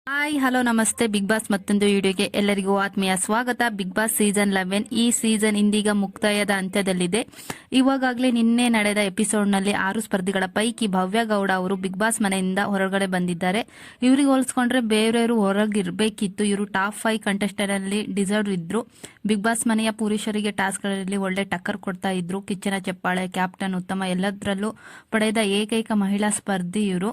Hi hello ನಮಸ್ತೆ. Big boss ಮತ್ತೊಂದು ವಿಡಿಯೋಗೆ ಎಲ್ಲರಿಗೂ ಆತ್ಮೀಯ ಸ್ವಾಗತ. ಬಿಗ್ ಬಾಸ್ ಸೀಸನ್ 11 ಈ ಸೀಸನ್ ಇಂದೀಗ ಮುಕ್ತಾಯದ ಹಂತದಲ್ಲಿದೆ. ಇವಾಗಲೇ ನಿನ್ನೆ ನಡೆದ ಎಪಿಸೋಡ್ನಲ್ಲಿ 6 ಸ್ಪರ್ಧಿಗಳ ಪೈಕಿ ಭವ್ಯ ಗೌಡ ಅವರು ಬಿಗ್ ಬಾಸ್ ಮನೆಯಿಂದ ಹೊರಗಡೆ ಬಂದಿದ್ದಾರೆ. ಇವರಿಗೆ ಹೋಲಿಸ್ಕೊಂಡ್ರೆ ಬೇರೆಯವರು ಹೊರಗಿರ್ಬೇಕಿತ್ತು. ಇವರು ಟಾಪ್ 5 ಕಂಟೆಸ್ಟೆಂಟ್ ಅಲ್ಲಿ ಡಿಸರ್ವ್ ಇದ್ರು. ಬಿಗ್ ಬಾಸ್ ಮನೆಯ ಪುರುಷರಿಗೆ ಟಾಸ್ಕ್ಗಳಲ್ಲಿ ಒಳ್ಳೆ ಟಕ್ಕರ್ ಕೊಡ್ತಾ ಇದ್ರು. ಕಿಚ್ಚನ ಚಪ್ಪಾಳೆ, ಕ್ಯಾಪ್ಟನ್ ಉತ್ತಮ ಎಲ್ಲದರಲ್ಲೂ ಪಡೆದ ಏಕೈಕ ಮಹಿಳಾ ಸ್ಪರ್ಧಿ ಇವರು.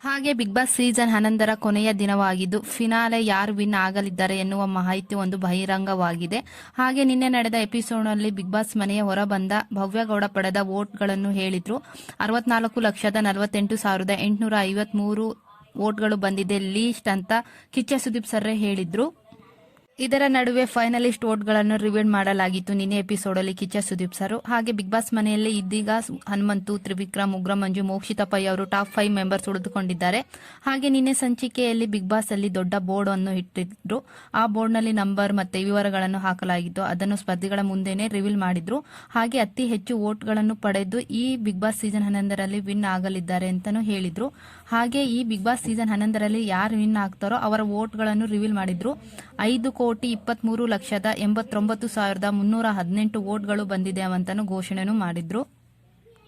ಹಾಗೆ ಬಿಗ್ ಬಾಸ್ ಸೀಸನ್ 11ರ ಕೊನೆಯ ದಿನವಾಗಿದ್ದು ಫಿನಾಲೆ ಯಾರು ವಿನ್ ಆಗಲಿದ್ದಾರೆ ಎನ್ನುವ ಮಾಹಿತಿ ಒಂದು ಬಹಿರಂಗವಾಗಿದೆ. ಹಾಗೆ ನಿನ್ನೆ ನಡೆದ ಎಪಿಸೋಡ್ನಲ್ಲಿ ಬಿಗ್ ಬಾಸ್ ಮನೆಯ ಹೊರ ಬಂದ ಭವ್ಯಗೌಡ ಪಡೆದ ವೋಟ್ಗಳನ್ನು ಹೇಳಿದ್ರು. 64,48,853 ವೋಟ್ಗಳು ಬಂದಿದೆ ಲೀಸ್ಟ್ ಅಂತ ಕಿಚ್ಚ ಸುದೀಪ್ ಸರ್ರೆ ಹೇಳಿದ್ರು. ಇದರ ನಡುವೆ ಫೈನಲಿಸ್ಟ್ ವೋಟ್ಗಳನ್ನು ರಿವೀಲ್ ಮಾಡಲಾಗಿತ್ತು ನಿನ್ನೆ ಎಪಿಸೋಡ್ ಅಲ್ಲಿ ಕಿಚ್ಚ ಸುದೀಪ್ ಸರ್. ಹಾಗೆ ಬಿಗ್ ಬಾಸ್ ಮನೆಯಲ್ಲಿ ಇದೀಗ ಹನುಮಂತು, ತ್ರಿವಿಕ್ರಮ್, ಉಗ್ರ ಮಂಜು, ಮೋಕ್ಷಿತಾ ಪೈ ಅವರು ಟಾಪ್ 5 ಮೆಂಬರ್ಸ್ ಉಳಿದುಕೊಂಡಿದ್ದಾರೆ. ಹಾಗೆ ನಿನ್ನೆ ಸಂಚಿಕೆಯಲ್ಲಿ ಬಿಗ್ ಬಾಸ್ ಅಲ್ಲಿ ದೊಡ್ಡ ಬೋರ್ಡ್ ಅನ್ನು ಇಟ್ಟಿದ್ರು. ಆ ಬೋರ್ಡ್ ನಲ್ಲಿ ನಂಬರ್ ಮತ್ತೆ ವಿವರಗಳನ್ನು ಹಾಕಲಾಗಿತ್ತು. ಅದನ್ನು ಸ್ಪರ್ಧಿಗಳ ಮುಂದೆನೆ ರಿವೀಲ್ ಮಾಡಿದ್ರು. ಹಾಗೆ ಅತಿ ಹೆಚ್ಚು ವೋಟ್ಗಳನ್ನು ಪಡೆದು ಈ ಬಿಗ್ ಬಾಸ್ ಸೀಸನ್ 11ರಲ್ಲಿ ವಿನ್ ಆಗಲಿದ್ದಾರೆ ಅಂತಾನು ಹೇಳಿದ್ರು. ಹಾಗೆ ಈ ಬಿಗ್ ಬಾಸ್ ಸೀಸನ್ 11ರಲ್ಲಿ ಯಾರು ವಿನ್ ಆಗ್ತಾರೋ ಅವರ ವೋಟ್ಗಳನ್ನು ರಿವೀಲ್ ಮಾಡಿದ್ರು. 5,23,89,318 ವೋಟ್ಗಳು ಬಂದಿದೆ ಅಂತಾನು ಘೋಷಣೆನೂ ಮಾಡಿದ್ರು.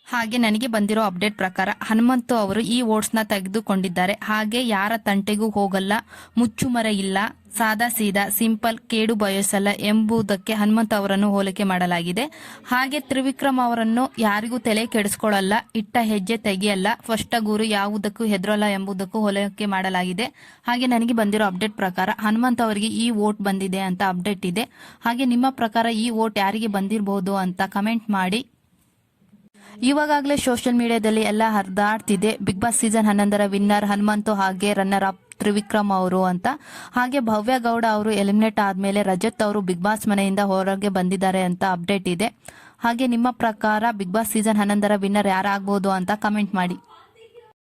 ಹಾಗೆ ನನಗೆ ಬಂದಿರೋ ಅಪ್ಡೇಟ್ ಪ್ರಕಾರ ಹನುಮಂತು ಅವರು ಈ ವೋಟ್ಸ್ ನ ತೆಗೆದುಕೊಂಡಿದ್ದಾರೆ. ಹಾಗೆ ಯಾರ ತಂಟೆಗೂ ಹೋಗಲ್ಲ, ಮುಚ್ಚುಮರೆ ಇಲ್ಲ, ಸಾದಾ ಸೀದಾ ಸಿಂಪಲ್, ಕೇಡು ಬಯಸಲ್ಲ ಎಂಬುದಕ್ಕೆ ಹನುಮಂತ ಅವರನ್ನು ಹೋಲಿಕೆ ಮಾಡಲಾಗಿದೆ. ಹಾಗೆ ತ್ರಿವಿಕ್ರಮ್ ಅವರನ್ನು ಯಾರಿಗೂ ತಲೆ ಕೆಡಿಸ್ಕೊಳ್ಳಲ್ಲ, ಇಟ್ಟ ಹೆಜ್ಜೆ ತೆಗೆಯಲ್ಲ, ಫಸ್ಟ್ ಗುರು ಯಾವುದಕ್ಕೂ ಹೆದರಲ್ಲ ಎಂಬುದಕ್ಕೂ ಹೋಲಿಕೆ ಮಾಡಲಾಗಿದೆ. ಹಾಗೆ ನನಗೆ ಬಂದಿರೋ ಅಪ್ಡೇಟ್ ಪ್ರಕಾರ ಹನುಮಂತ ಅವರಿಗೆ ಈ ವೋಟ್ ಬಂದಿದೆ ಅಂತ ಅಪ್ಡೇಟ್ ಇದೆ. ಹಾಗೆ ನಿಮ್ಮ ಪ್ರಕಾರ ಈ ವೋಟ್ ಯಾರಿಗೆ ಬಂದಿರಬಹುದು ಅಂತ ಕಮೆಂಟ್ ಮಾಡಿ. ಇವಾಗಲೇ ಸೋಷಿಯಲ್ ಮೀಡಿಯಾದಲ್ಲಿ ಎಲ್ಲ ಹರಿದಾಡ್ತಿದೆ ಬಿಗ್ ಬಾಸ್ ಸೀಸನ್ 11ರ ವಿನ್ನರ್ ಹನುಮಂತು ಹಾಗೆ ರನ್ನರ್ ಅಪ್ ತ್ರಿವಿಕ್ರಮ್ ಅವರು ಅಂತ. ಹಾಗೆ ಭವ್ಯ ಗೌಡ ಅವರು ಎಲಿಮಿನೇಟ್ ಆದ್ಮೇಲೆ ರಜತ್ ಅವರು ಬಿಗ್ ಬಾಸ್ ಮನೆಯಿಂದ ಹೊರಗೆ ಬಂದಿದ್ದಾರೆ ಅಂತ ಅಪ್ಡೇಟ್ ಇದೆ. ಹಾಗೆ ನಿಮ್ಮ ಪ್ರಕಾರ ಬಿಗ್ ಬಾಸ್ ಸೀಸನ್ 11ರ ವಿನ್ನರ್ ಯಾರಾಗಬಹುದು ಅಂತ ಕಮೆಂಟ್ ಮಾಡಿ.